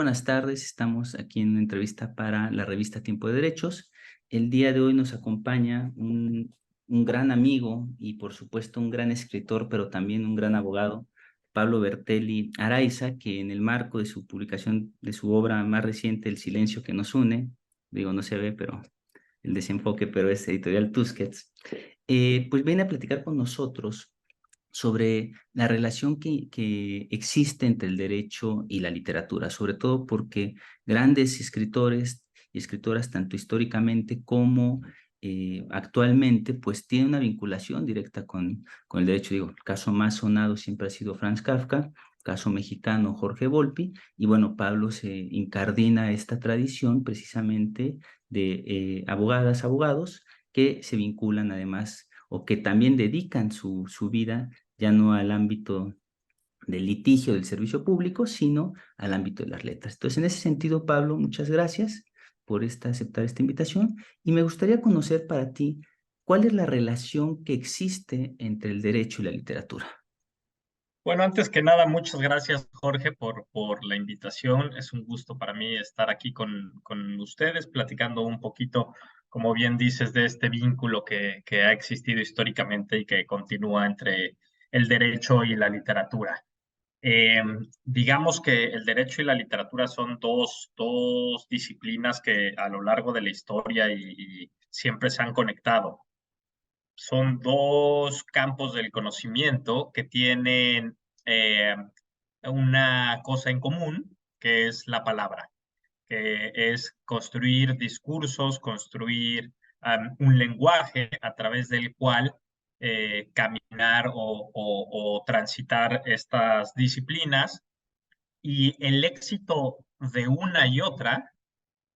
buenas tardes. Estamos aquí en una entrevista para la revista Tiempo de Derechos. El día de hoy nos acompaña un gran amigo y por supuesto un gran escritor, pero también un gran abogado, Pablo Bertelli Araiza, que en el marco de su publicación de su obra más reciente, El silencio que nos une, digo, no se ve, pero el desenfoque, pero es Editorial Tusquets, pues viene a platicar con nosotros sobre la relación que existe entre el derecho y la literatura, sobre todo porque grandes escritores y escritoras, tanto históricamente como actualmente, pues tienen una vinculación directa con el derecho. Digo, el caso más sonado siempre ha sido Franz Kafka, caso mexicano Jorge Volpi, y bueno, Pablo se incardina esta tradición precisamente de abogados que se vinculan además o que también dedican su vida ya no al ámbito del litigio del servicio público, sino al ámbito de las letras. Entonces, en ese sentido, Pablo, muchas gracias por aceptar esta invitación y me gustaría conocer para ti cuál es la relación que existe entre el derecho y la literatura. Bueno, antes que nada, muchas gracias, Jorge, por la invitación. Es un gusto para mí estar aquí con ustedes, platicando un poquito, como bien dices, de este vínculo que ha existido históricamente y que continúa entre el derecho y la literatura. Eh, digamos que el derecho y la literatura son dos disciplinas que a lo largo de la historia y siempre se han conectado. Son dos campos del conocimiento que tienen eh, una cosa en común, que es la palabra, que es construir discursos, construir un lenguaje a través del cual caminar o transitar estas disciplinas. Y el éxito de una y otra,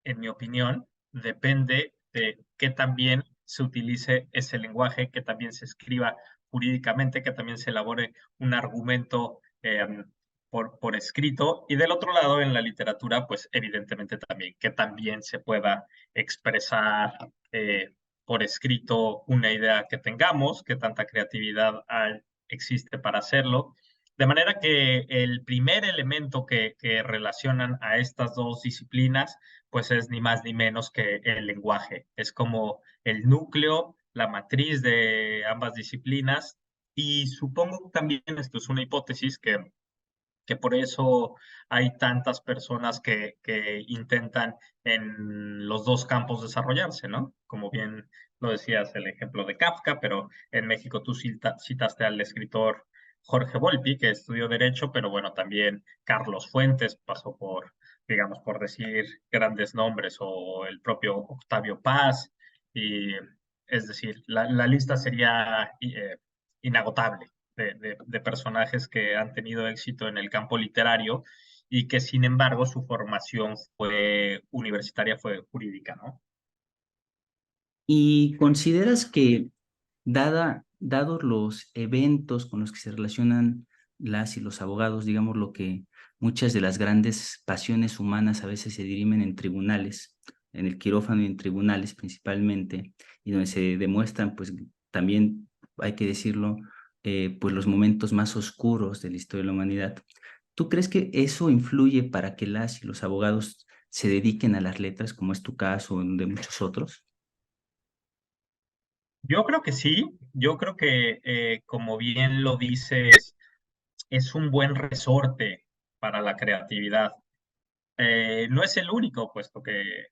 en mi opinión, depende de que también se utilice ese lenguaje, que también se escriba jurídicamente, que también se elabore un argumento por escrito. Y del otro lado, en la literatura, pues evidentemente también, que también se pueda expresar por escrito una idea que tengamos, que tanta creatividad existe para hacerlo. De manera que el primer elemento que relacionan a estas dos disciplinas pues es ni más ni menos que el lenguaje. Es como el núcleo, la matriz de ambas disciplinas y supongo también, esto es una hipótesis, que por eso hay tantas personas que intentan en los dos campos desarrollarse, ¿no? Como bien lo decías, el ejemplo de Kafka, pero en México tú citaste al escritor Jorge Volpi, que estudió Derecho, pero bueno, también Carlos Fuentes pasó por, digamos, por decir grandes nombres, o el propio Octavio Paz, y es decir, la lista sería inagotable de personajes que han tenido éxito en el campo literario y que sin embargo su formación fue universitaria, fue jurídica, ¿no? ¿Y consideras que, dados los eventos con los que se relacionan las y los abogados, digamos lo que muchas de las grandes pasiones humanas a veces se dirimen en tribunales, en el quirófano y en tribunales principalmente, y donde se demuestran, pues también hay que decirlo, pues los momentos más oscuros de la historia de la humanidad? ¿Tú crees que eso influye para que las y los abogados se dediquen a las letras, como es tu caso o de muchos otros? Yo creo que sí, yo creo que como bien lo dices, es un buen resorte para la creatividad. No es el único, puesto que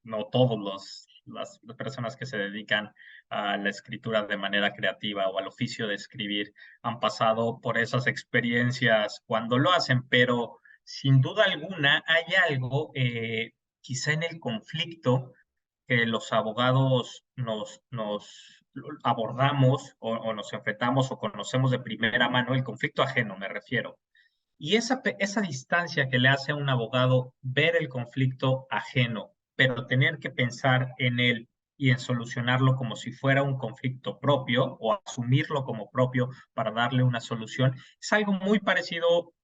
no todos las personas que se dedican a la escritura de manera creativa o al oficio de escribir han pasado por esas experiencias cuando lo hacen, pero sin duda alguna hay algo, quizá en el conflicto que los abogados nos abordamos o nos enfrentamos o conocemos de primera mano, el conflicto ajeno me refiero. Y esa distancia que le hace a un abogado ver el conflicto ajeno, pero tener que pensar en él y en solucionarlo como si fuera un conflicto propio o asumirlo como propio para darle una solución, es algo muy parecido,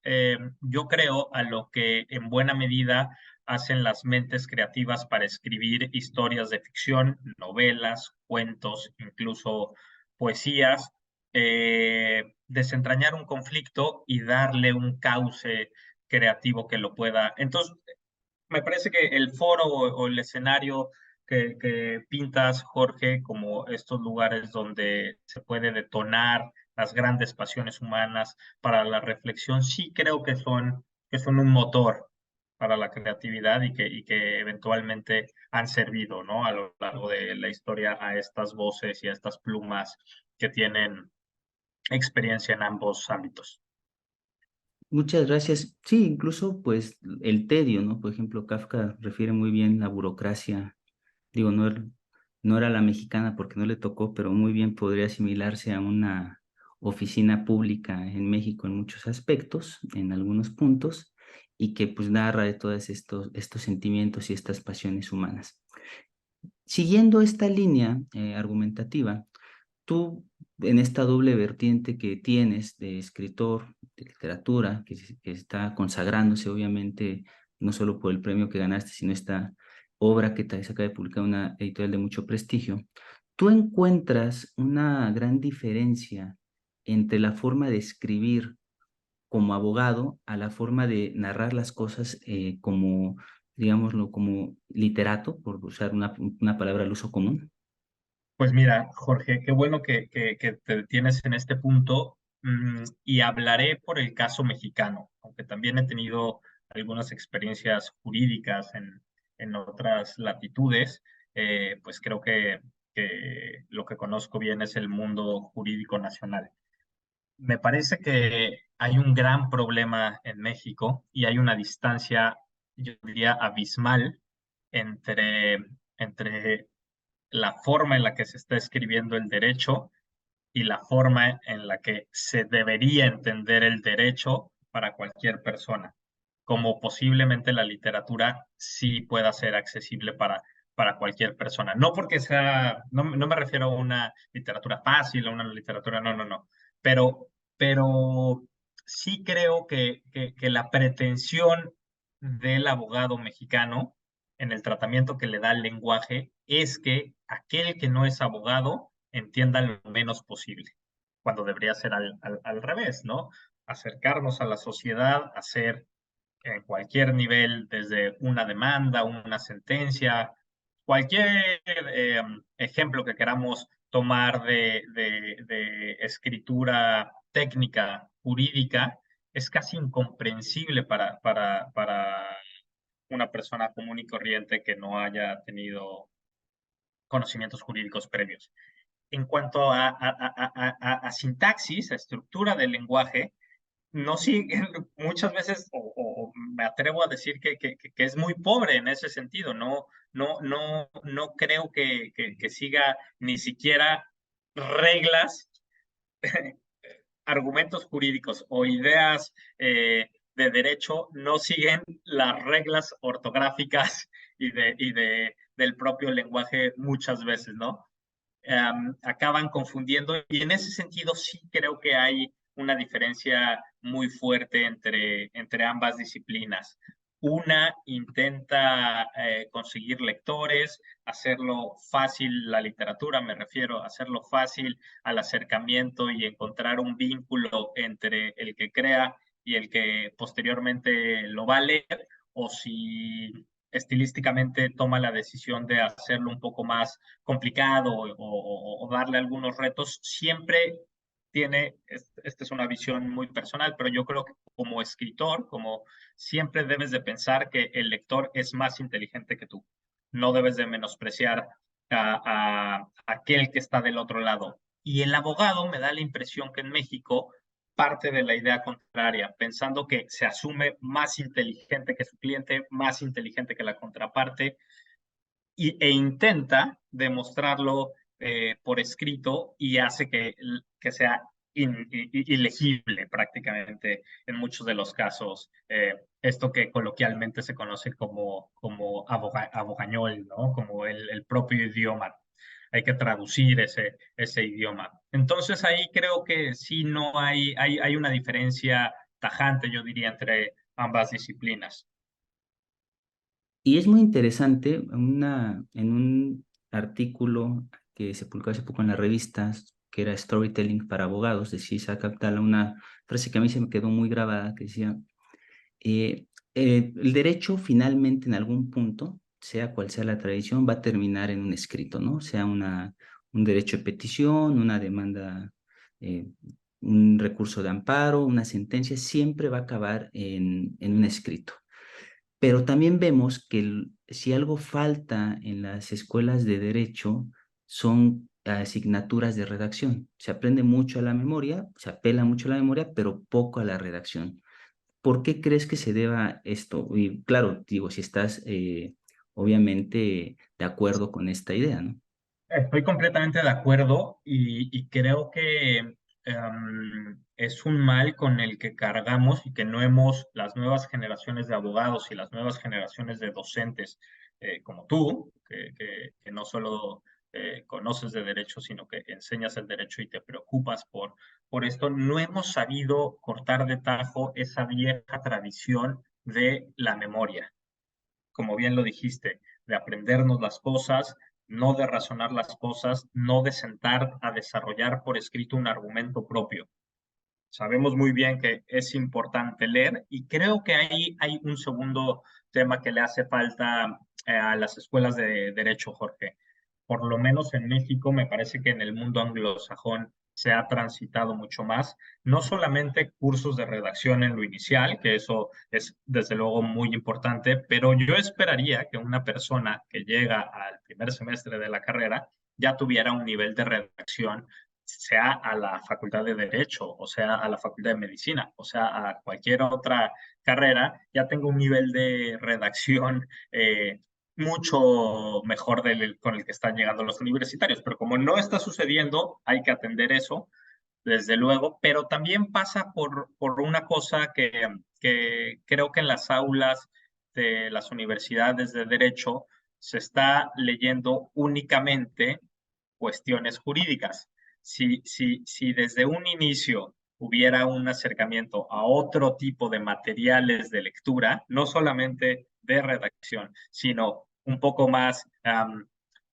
yo creo, a lo que en buena medida hacen las mentes creativas para escribir historias de ficción, novelas, cuentos, incluso poesías, desentrañar un conflicto y darle un cauce creativo que lo pueda. Entonces, me parece que el foro o el escenario que pintas, Jorge, como estos lugares donde se puede detonar las grandes pasiones humanas para la reflexión, sí creo que son un motor para la creatividad y que eventualmente han servido, ¿no? A lo largo de la historia a estas voces y a estas plumas que tienen experiencia en ambos ámbitos. Muchas gracias. Sí, incluso pues el tedio, ¿no? Por ejemplo, Kafka refiere muy bien la burocracia. Digo, no era la mexicana porque no le tocó, pero muy bien podría asimilarse a una oficina pública en México en muchos aspectos, en algunos puntos, y que pues narra de todos estos sentimientos y estas pasiones humanas. Siguiendo esta línea argumentativa, tú en esta doble vertiente que tienes de escritor, de literatura, que está consagrándose obviamente no solo por el premio que ganaste, sino esta obra que se acaba de publicar en una editorial de mucho prestigio, ¿tú encuentras una gran diferencia entre la forma de escribir como abogado a la forma de narrar las cosas como, digámoslo, como literato, por usar una palabra al uso común? Pues mira, Jorge, qué bueno que te detienes en este punto, y hablaré por el caso mexicano, aunque también he tenido algunas experiencias jurídicas en otras latitudes. Pues creo que lo que conozco bien es el mundo jurídico nacional. Me parece que hay un gran problema en México y hay una distancia, yo diría, abismal entre, entre la forma en la que se está escribiendo el derecho y la forma en la que se debería entender el derecho para cualquier persona, como posiblemente la literatura sí pueda ser accesible para cualquier persona. No porque sea, no me refiero a una literatura fácil, a una literatura, no, pero, pero sí creo que la pretensión del abogado mexicano en el tratamiento que le da al lenguaje es que aquel que no es abogado entienda lo menos posible, cuando debería ser al revés, ¿no? Acercarnos a la sociedad, hacer en cualquier nivel, desde una demanda, una sentencia, cualquier ejemplo que queramos tomar de escritura técnica, jurídica, es casi incomprensible para una persona común y corriente que no haya tenido conocimientos jurídicos previos. En cuanto a sintaxis, a estructura del lenguaje, no sigue, muchas veces, o me atrevo a decir que es muy pobre en ese sentido. No creo que siga ni siquiera reglas, argumentos jurídicos o ideas de derecho, no siguen las reglas ortográficas del propio lenguaje muchas veces, ¿no? Acaban confundiendo y en ese sentido sí creo que hay una diferencia muy fuerte entre ambas disciplinas. Una intenta conseguir lectores, hacerlo fácil la literatura, me refiero, hacerlo fácil al acercamiento y encontrar un vínculo entre el que crea y el que posteriormente lo va a leer, o si estilísticamente toma la decisión de hacerlo un poco más complicado o darle algunos retos, siempre tiene, esta es una visión muy personal, pero yo creo que como escritor, como siempre debes de pensar que el lector es más inteligente que tú. No debes de menospreciar a aquel que está del otro lado. Y el abogado me da la impresión que en México parte de la idea contraria, pensando que se asume más inteligente que su cliente, más inteligente que la contraparte, e intenta demostrarlo por escrito y hace que sea ilegible prácticamente en muchos de los casos. Esto que coloquialmente se conoce como abogañol, ¿no? Como el propio idioma. Hay que traducir ese idioma. Entonces ahí creo que sí no hay una diferencia tajante, yo diría, entre ambas disciplinas. Y es muy interesante, en un artículo que se publicó hace poco en las revistas, que era Storytelling para Abogados, de Isaac Abdala, una frase que a mí se me quedó muy grabada, que decía, Eh, el derecho finalmente en algún punto, sea cual sea la tradición, va a terminar en un escrito, ¿no? Sea un derecho de petición, una demanda, eh, un recurso de amparo, una sentencia, siempre va a acabar en un escrito. Pero también vemos que si algo falta en las escuelas de derecho son asignaturas de redacción. Se aprende mucho a la memoria, se apela mucho a la memoria, pero poco a la redacción. ¿Por qué crees que se deba esto? Y claro, digo, si estás obviamente de acuerdo con esta idea, ¿no? Estoy completamente de acuerdo y creo que es un mal con el que cargamos y que no hemos, las nuevas generaciones de abogados y las nuevas generaciones de docentes como tú, que no solo conoces de derecho, sino que enseñas el derecho y te preocupas por esto, no hemos sabido cortar de tajo esa vieja tradición de la memoria, como bien lo dijiste, de aprendernos las cosas, no de razonar las cosas, no de sentar a desarrollar por escrito un argumento propio. Sabemos muy bien que es importante leer y creo que ahí hay un segundo tema que le hace falta a las escuelas de derecho, Jorge. Por lo menos en México, me parece que en el mundo anglosajón se ha transitado mucho más, no solamente cursos de redacción en lo inicial, que eso es desde luego muy importante, pero yo esperaría que una persona que llega al primer semestre de la carrera ya tuviera un nivel de redacción, sea a la Facultad de Derecho, o sea a la Facultad de Medicina, o sea a cualquier otra carrera, ya tengo un nivel de redacción mucho mejor con el que están llegando los universitarios. Pero como no está sucediendo, hay que atender eso, desde luego, pero también pasa por una cosa que creo que en las aulas de las universidades de derecho se está leyendo únicamente cuestiones jurídicas. Si desde un inicio hubiera un acercamiento a otro tipo de materiales de lectura, no solamente de redacción, sino un poco más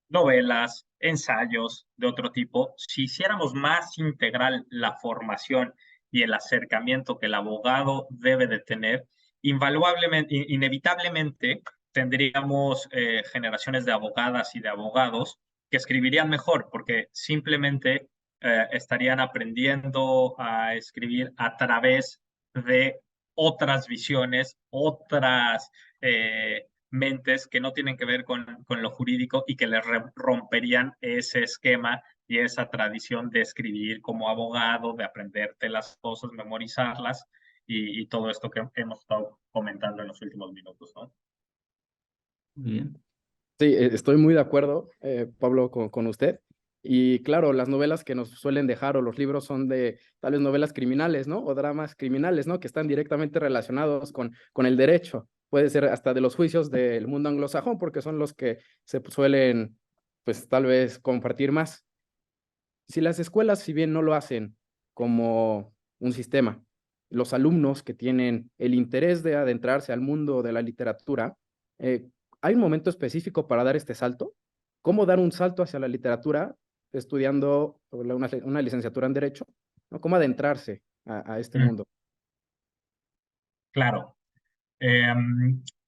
novelas, ensayos de otro tipo, si hiciéramos más integral la formación y el acercamiento que el abogado debe de tener, invaluablemente, inevitablemente tendríamos generaciones de abogadas y de abogados que escribirían mejor, porque simplemente estarían aprendiendo a escribir a través de otras visiones, otras mentes que no tienen que ver con lo jurídico y que les romperían ese esquema y esa tradición de escribir como abogado, de aprenderte las cosas, memorizarlas y todo esto que hemos estado comentando en los últimos minutos, ¿no? Muy bien. Sí, estoy muy de acuerdo, Pablo, con usted. Y claro, las novelas que nos suelen dejar o los libros son de tal vez novelas criminales, ¿no? O dramas criminales, ¿no? Que están directamente relacionados con el derecho. Puede ser hasta de los juicios del mundo anglosajón, porque son los que se suelen, pues tal vez compartir más. Si las escuelas, si bien no lo hacen como un sistema, los alumnos que tienen el interés de adentrarse al mundo de la literatura, eh, ¿hay un momento específico para dar este salto? ¿Cómo dar un salto hacia la literatura estudiando una licenciatura en Derecho? ¿No? ¿Cómo adentrarse a este Mm, mundo? claro. Eh,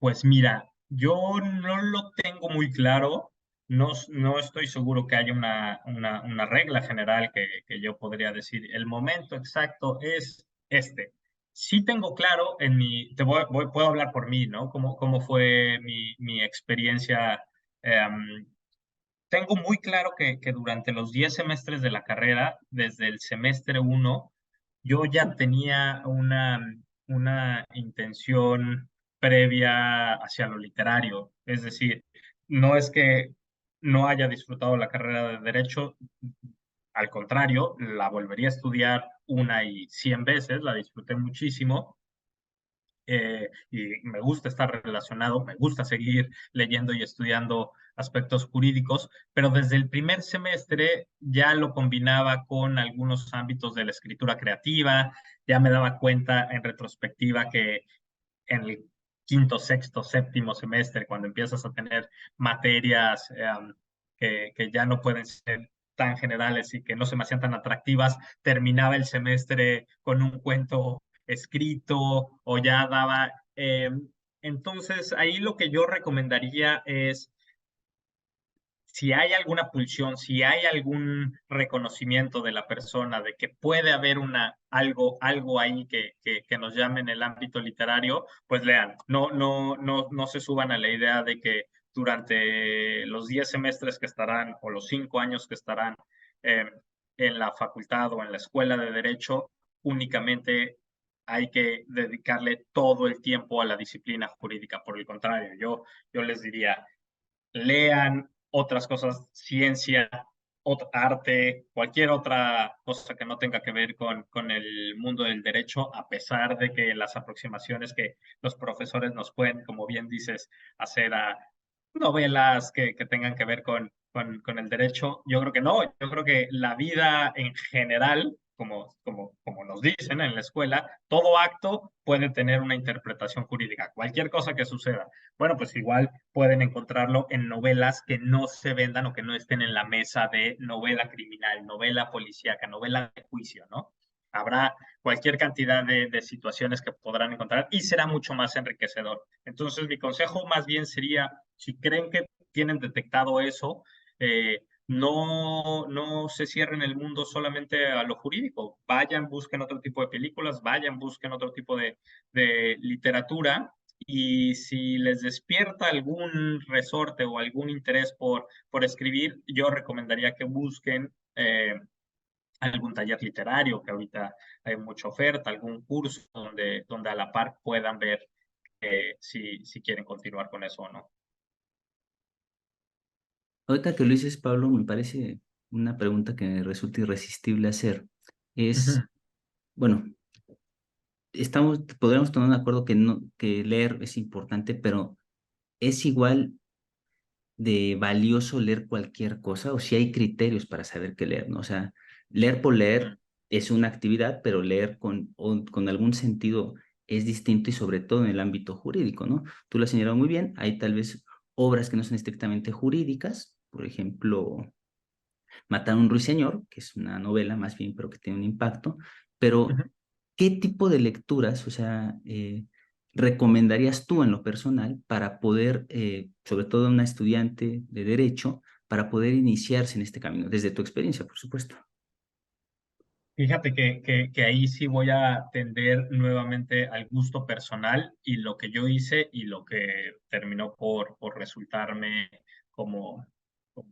pues mira, yo no lo tengo muy claro, no estoy seguro que haya una regla general que yo podría decir, el momento exacto es este. Sí tengo claro en puedo hablar por mí, ¿no? ¿Cómo fue mi experiencia? Tengo muy claro que durante los 10 semestres de la carrera, desde el semestre uno, yo ya tenía una intención previa hacia lo literario. Es decir, no es que no haya disfrutado la carrera de Derecho, al contrario, la volvería a estudiar una y 100 veces, la disfruté muchísimo y me gusta estar relacionado, me gusta seguir leyendo y estudiando aspectos jurídicos, pero desde el primer semestre ya lo combinaba con algunos ámbitos de la escritura creativa, ya me daba cuenta en retrospectiva que en el quinto, sexto, séptimo semestre, cuando empiezas a tener materias que ya no pueden ser tan generales y que no se me hacían tan atractivas, terminaba el semestre con un cuento escrito o ya daba Entonces, ahí lo que yo recomendaría es, si hay alguna pulsión, si hay algún reconocimiento de la persona de que puede haber algo ahí que nos llame en el ámbito literario, pues lean. No se suban a la idea de que durante los 10 semestres que estarán o los 5 años que estarán eh, en la facultad o en la escuela de Derecho, únicamente hay que dedicarle todo el tiempo a la disciplina jurídica. Por el contrario, yo les diría, lean otras cosas, ciencia, arte, cualquier otra cosa que no tenga que ver con el mundo del derecho, a pesar de que las aproximaciones que los profesores nos pueden, como bien dices, hacer a novelas que tengan que ver con el derecho, yo creo que no, yo creo que la vida en general, como nos dicen en la escuela, todo acto puede tener una interpretación jurídica, cualquier cosa que suceda. Bueno, pues igual pueden encontrarlo en novelas que no se vendan o que no estén en la mesa de novela criminal, novela policíaca, novela de juicio, ¿no? Habrá cualquier cantidad de situaciones que podrán encontrar y será mucho más enriquecedor. Entonces, mi consejo más bien sería, si creen que tienen detectado eso, no se cierren el mundo solamente a lo jurídico. Vayan, busquen otro tipo de películas, vayan, busquen otro tipo de literatura, y si les despierta algún resorte o algún interés por escribir, yo recomendaría que busquen algún taller literario, que ahorita hay mucha oferta, algún curso donde a la par puedan ver si quieren continuar con eso o no. Ahorita que lo dices, Pablo, me parece una pregunta que me resulta irresistible hacer. Ujú. Es, bueno, podríamos tomar un acuerdo que, no, que leer es importante, pero es igual de valioso leer cualquier cosa, o si hay criterios para saber qué leer, ¿no? O sea, leer por leer es una actividad, pero leer con algún sentido es distinto, y sobre todo en el ámbito jurídico, ¿no? Tú lo has señalado muy bien, hay tal vez obras que no son estrictamente jurídicas, por ejemplo, Matar a un ruiseñor, que es una novela más bien, pero que tiene un impacto, pero Ujú. ¿qué tipo de lecturas, o sea, recomendarías tú en lo personal para poder, sobre todo a una estudiante de derecho, para poder iniciarse en este camino, desde tu experiencia, por supuesto? Fíjate que ahí sí voy a tender nuevamente al gusto personal y lo que yo hice y lo que terminó por resultarme como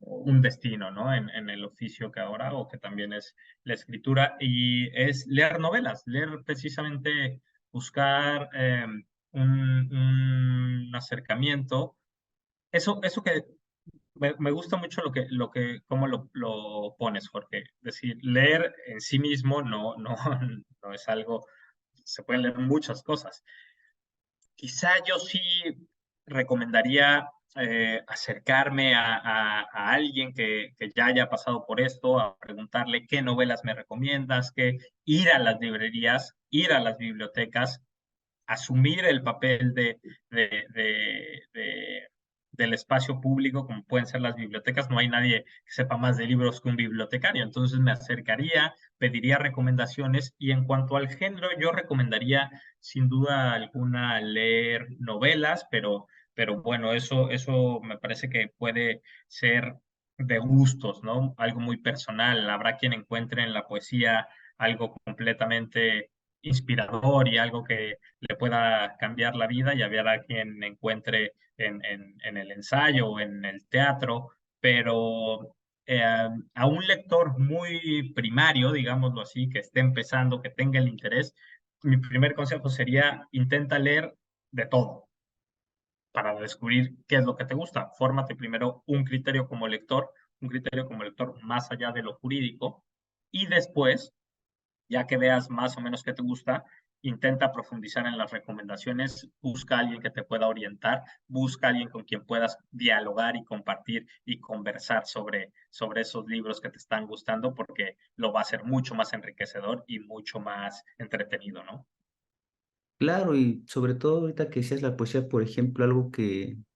un destino, ¿no? En el oficio que ahora o que también es la escritura, y es leer novelas, leer precisamente, buscar un acercamiento. Eso que me gusta mucho cómo lo pones, Jorge. Es decir, leer en sí mismo no es algo, se pueden leer muchas cosas. Quizá yo sí recomendaría acercarme a alguien que ya haya pasado por esto, a preguntarle qué novelas me recomiendas, ir a las librerías, ir a las bibliotecas, asumir el papel de, de, de, del espacio público, como pueden ser las bibliotecas. No hay nadie que sepa más de libros que un bibliotecario. Entonces me acercaría, pediría recomendaciones, y en cuanto al género, yo recomendaría sin duda alguna leer novelas, pero bueno, eso me parece que puede ser de gustos, ¿no? Algo muy personal. Habrá quien encuentre en la poesía algo completamente inspirador y algo que le pueda cambiar la vida, y habrá quien encuentre en el ensayo o en el teatro, pero a un lector muy primario, digámoslo así, que esté empezando, que tenga el interés, mi primer consejo sería: intenta leer de todo para descubrir qué es lo que te gusta. Fórmate primero un criterio como lector más allá de lo jurídico, y después, ya que veas más o menos qué te gusta, intenta profundizar en las recomendaciones, busca a alguien que te pueda orientar, busca a alguien con quien puedas dialogar y compartir y conversar sobre esos libros que te están gustando, porque lo va a hacer mucho más enriquecedor y mucho más entretenido, ¿no? Claro, y sobre todo ahorita que decías la poesía, por ejemplo, algo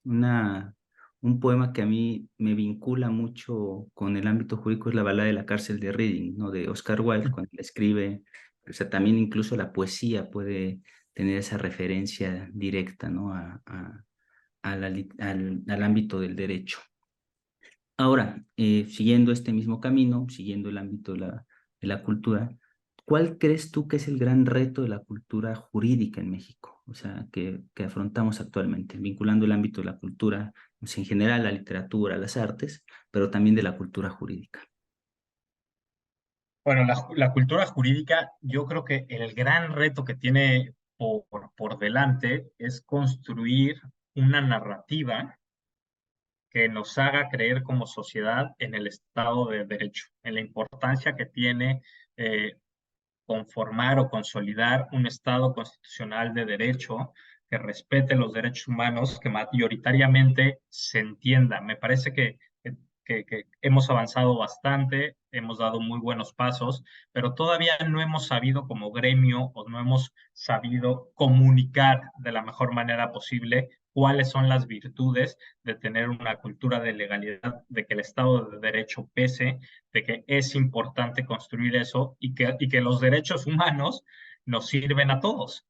un poema que a mí me vincula mucho con el ámbito jurídico es la balada de la cárcel de Reading, ¿no? De Oscar Wilde, cuando la escribe. O sea, también incluso la poesía puede tener esa referencia directa, ¿no? Al ámbito del derecho. Ahora, siguiendo este mismo camino, siguiendo el ámbito de la cultura, ¿cuál crees tú que es el gran reto de la cultura jurídica en México? O sea, que afrontamos actualmente, vinculando el ámbito de la cultura, pues, en general, la literatura, las artes, pero también de la cultura jurídica. Bueno, la cultura jurídica, yo creo que el gran reto que tiene por delante es construir una narrativa que nos haga creer como sociedad en el Estado de Derecho, en la importancia que tiene eh, conformar o consolidar un Estado constitucional de derecho que respete los derechos humanos, que mayoritariamente se entienda. Me parece que hemos avanzado bastante, hemos dado muy buenos pasos, pero todavía no hemos sabido como gremio o no hemos sabido comunicar de la mejor manera posible cuáles son las virtudes de tener una cultura de legalidad, de que el Estado de Derecho pese, de que es importante construir eso y que los derechos humanos nos sirven a todos.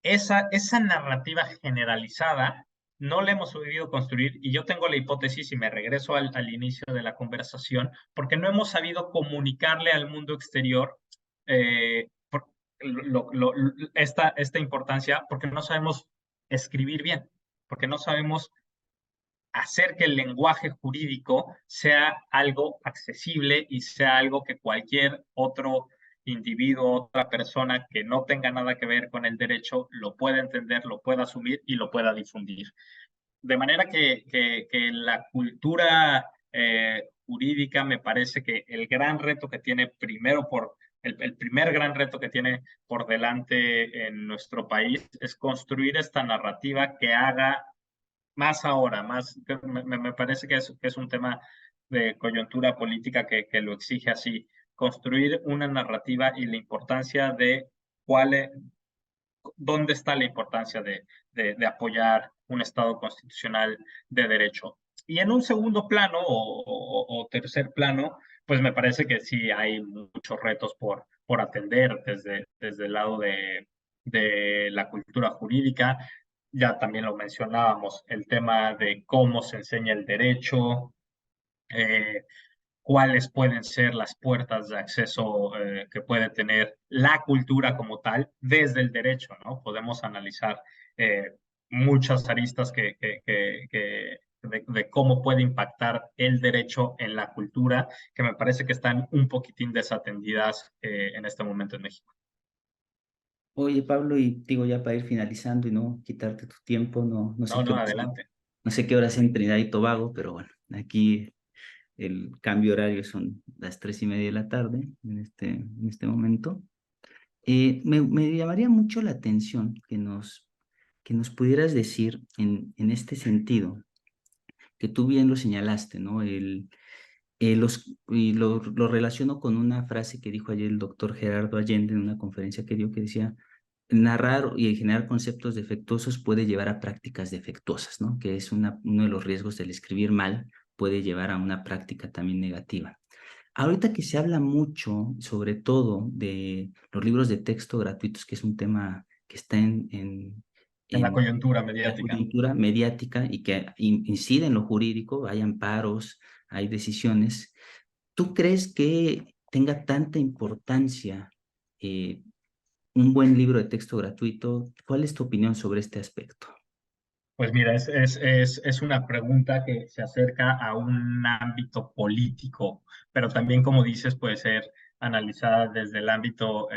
Esa narrativa generalizada no la hemos sabido construir y yo tengo la hipótesis y me regreso al inicio de la conversación porque no hemos sabido comunicarle al mundo exterior por, esta importancia porque no sabemos escribir bien, porque no sabemos hacer que el lenguaje jurídico sea algo accesible y sea algo que cualquier otro individuo, otra persona que no tenga nada que ver con el derecho lo pueda entender, lo pueda asumir y lo pueda difundir. De manera que la cultura jurídica me parece que el gran reto que tiene primero el primer gran reto que tiene por delante en nuestro país es construir esta narrativa que haga más ahora, me parece que es un tema de coyuntura política que lo exige así, construir una narrativa y la importancia de cuál es, dónde está la importancia de apoyar un Estado constitucional de derecho. Y en un segundo plano o tercer plano, pues me parece que sí hay muchos retos por atender desde el lado de la cultura jurídica. Ya también lo mencionábamos, el tema de cómo se enseña el derecho, eh, cuáles pueden ser las puertas de acceso que puede tener la cultura como tal desde el derecho, ¿no? Podemos analizar muchas aristas de cómo puede impactar el derecho en la cultura, que me parece que están un poquitín desatendidas en este momento en México. Oye, Pablo, y digo ya para ir finalizando y no quitarte tu tiempo, no sé No, qué no, hora, adelante. no sé qué hora es en Trinidad y Tobago, pero bueno, aquí el cambio horario son las 3:30 de la tarde en este momento. Me llamaría mucho la atención que nos pudieras decir en este sentido, que tú bien lo señalaste, ¿no? Y lo relaciono con una frase que dijo ayer el doctor Gerardo Allende en una conferencia que dio que decía, narrar y generar conceptos defectuosos puede llevar a prácticas defectuosas, ¿no? Que es uno de los riesgos del escribir mal, puede llevar a una práctica también negativa. Ahorita que se habla mucho, sobre todo, de los libros de texto gratuitos, que es un tema que está En la en coyuntura la mediática. coyuntura mediática y que incide en lo jurídico, hay amparos, hay decisiones. ¿Tú crees que tenga tanta importancia eh, un buen libro de texto gratuito? ¿Cuál es tu opinión sobre este aspecto? Pues mira, es una pregunta que se acerca a un ámbito político, pero también, como dices, puede ser analizada desde el ámbito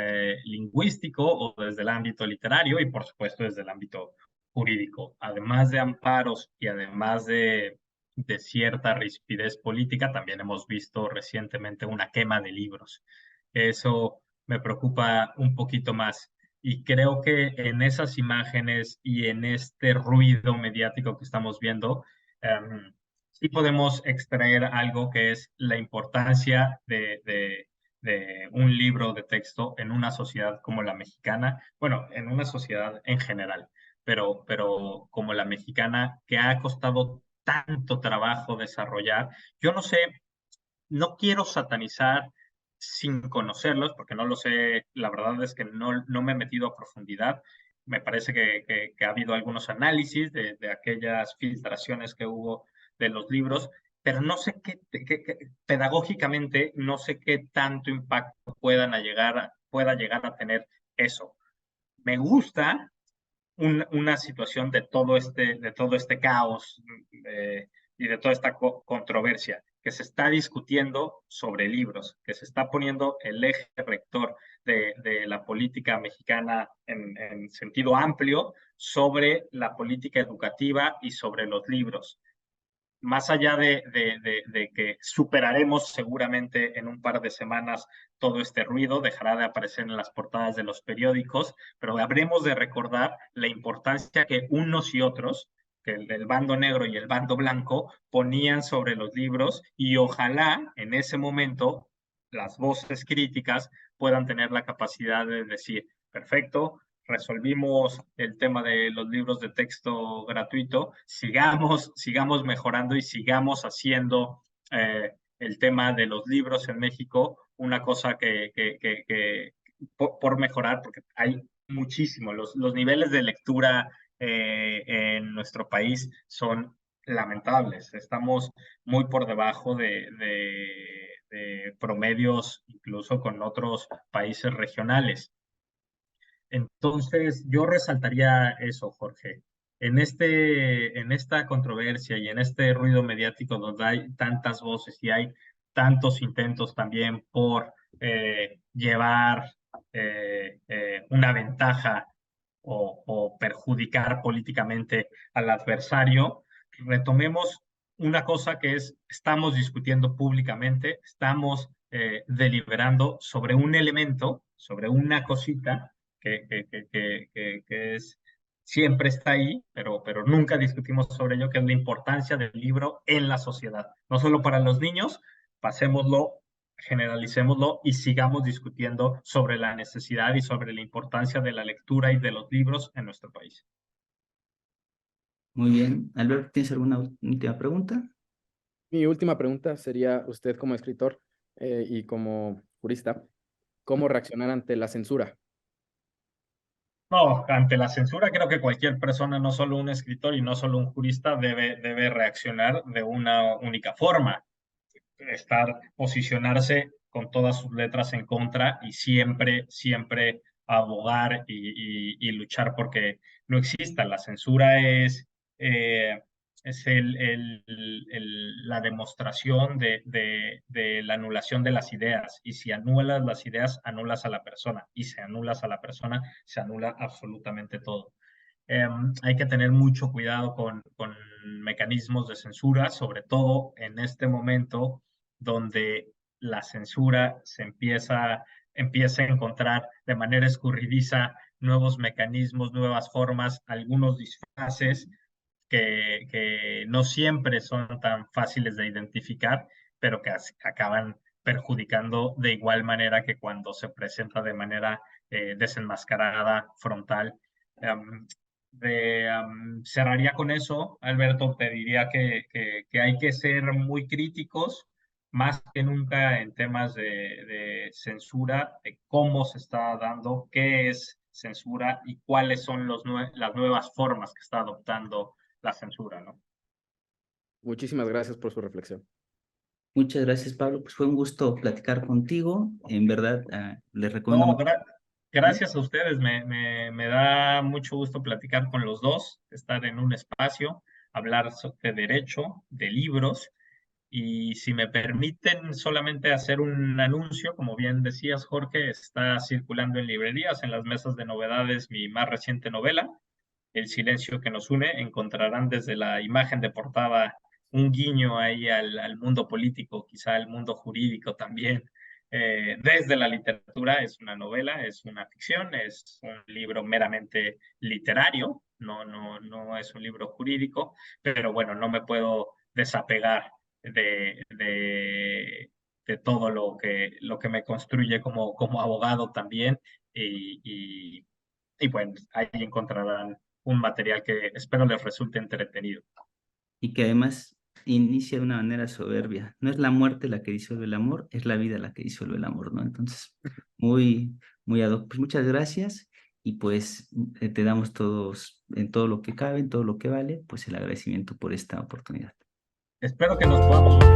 lingüístico o desde el ámbito literario y, por supuesto, desde el ámbito jurídico. Además de amparos y además de cierta rispidez política, también hemos visto recientemente una quema de libros. Eso me preocupa un poquito más. Y creo que en esas imágenes y en este ruido mediático que estamos viendo, sí podemos extraer algo que es la importancia de un libro de texto en una sociedad como la mexicana, bueno, en una sociedad en general, pero como la mexicana, que ha costado tanto trabajo desarrollar. Yo no sé, no quiero satanizar sin conocerlos, porque no lo sé, la verdad es que no me he metido a profundidad, Me parece que ha habido algunos análisis de aquellas filtraciones que hubo de los libros, pero no sé pedagógicamente, no sé qué tanto impacto pueda llegar a tener eso. Me gusta una situación de todo este caos y de toda esta controversia que se está discutiendo sobre libros, que se está poniendo el eje rector de la política mexicana en sentido amplio sobre la política educativa y sobre los libros. Más allá de que superaremos seguramente en un par de semanas todo este ruido, dejará de aparecer en las portadas de los periódicos, pero habremos de recordar la importancia que unos y otros, que el bando negro y el bando blanco, ponían sobre los libros, y ojalá en ese momento las voces críticas puedan tener la capacidad de decir, perfecto, resolvimos el tema de los libros de texto gratuito, sigamos mejorando y sigamos haciendo el tema de los libros en México una cosa que por mejorar, porque hay muchísimo. Los niveles de lectura en nuestro país son lamentables. Estamos muy por debajo de promedios, incluso con otros países regionales. Entonces, yo resaltaría eso, Jorge. En esta controversia y en este ruido mediático donde hay tantas voces y hay tantos intentos también por llevar una ventaja o perjudicar políticamente al adversario, retomemos una cosa que es, estamos discutiendo públicamente, estamos deliberando sobre un elemento, sobre una cosita que es, siempre está ahí, pero nunca discutimos sobre ello, que es la importancia del libro en la sociedad. No solo para los niños, pasémoslo, generalicémoslo y sigamos discutiendo sobre la necesidad y sobre la importancia de la lectura y de los libros en nuestro país. Muy bien. Alberto, ¿tienes alguna última pregunta? Mi última pregunta sería, usted como escritor y como jurista, ¿cómo reaccionar ante la censura? No, ante la censura creo que cualquier persona, no solo un escritor y no solo un jurista, debe reaccionar de una única forma, posicionarse con todas sus letras en contra y siempre abogar y luchar porque no exista. La censura eh, es la demostración de la anulación de las ideas. Y si anulas las ideas, anulas a la persona. Y si anulas a la persona, se anula absolutamente todo. Hay que tener mucho cuidado con mecanismos de censura, sobre todo en este momento donde la censura empieza a encontrar de manera escurridiza nuevos mecanismos, nuevas formas, algunos disfraces que no siempre son tan fáciles de identificar, pero que acaban perjudicando de igual manera que cuando se presenta de manera desenmascarada, frontal. Um, Cerraría con eso, Alberto, te diría que hay que ser muy críticos, más que nunca en temas de censura, de cómo se está dando, qué es censura y cuáles son las nuevas formas que está adoptando la censura, ¿no? Muchísimas gracias por su reflexión. Muchas gracias, Pablo. Pues fue un gusto platicar contigo. En verdad, les recomiendo No, mucho. gracias a ustedes. Me da mucho gusto platicar con los dos, estar en un espacio, hablar de derecho, de libros. Y si me permiten solamente hacer un anuncio, como bien decías, Jorge, está circulando en librerías, en las mesas de novedades, mi más reciente novela, El silencio que nos une. Encontrarán desde la imagen de portada un guiño ahí al mundo político, quizá al mundo jurídico también. Desde la literatura, es una novela, es una ficción, es un libro meramente literario, no es un libro jurídico, pero bueno, no me puedo desapegar de, de, de todo lo que me construye como abogado también y bueno, ahí encontrarán un material que espero les resulte entretenido. Y que además inicia de una manera soberbia. No es la muerte la que disuelve el amor, es la vida la que disuelve el amor, ¿no? Entonces, muy ad hoc. Pues muchas gracias y pues te damos todos, en todo lo que cabe, en todo lo que vale, pues el agradecimiento por esta oportunidad. Espero que nos podamos ver.